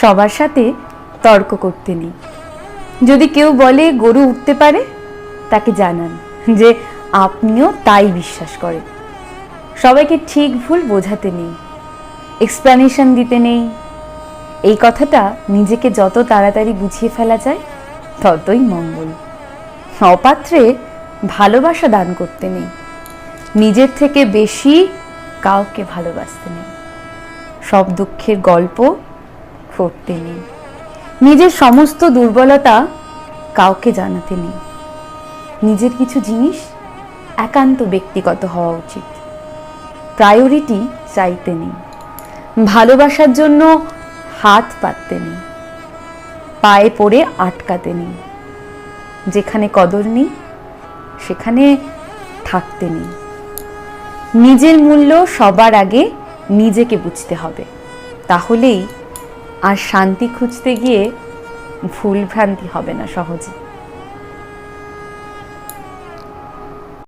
সবার সাথে তর্ক করতে নেই। যদি কেউ বলে গরু উঠতে পারে, তাকে জানান যে আপনিও তাই বিশ্বাস করেন। সবাইকে ঠিক ভুল বোঝাতে নেই, এক্সপ্লানেশন দিতে নেই। এই কথাটা নিজেকে যত তাড়াতাড়ি বুঝিয়ে ফেলা যায় ততই মঙ্গল। অপাত্রে ভালোবাসা দান করতে নেই, নিজের থেকে বেশি কাউকে ভালোবাসতে নেই। সব দুঃখের গল্প করতে নেই, নিজের সমস্ত দুর্বলতা কাউকে জানাতে নেই। নিজের কিছু জিনিস একান্ত ব্যক্তিগত হওয়া উচিত। প্রায়োরিটি চাইতে নেই, ভালোবাসার জন্য হাত পাততে নেই, পায়ে পড়ে আটকাতে নেই। যেখানে কদর নেই সেখানে থাকতে নেই। নিজের মূল্য সবার আগে নিজেকে বুঝতে হবে, তাহলেই আর শান্তি খুঁজতে গিয়ে ভুলভ্রান্তি হবে না সহজে।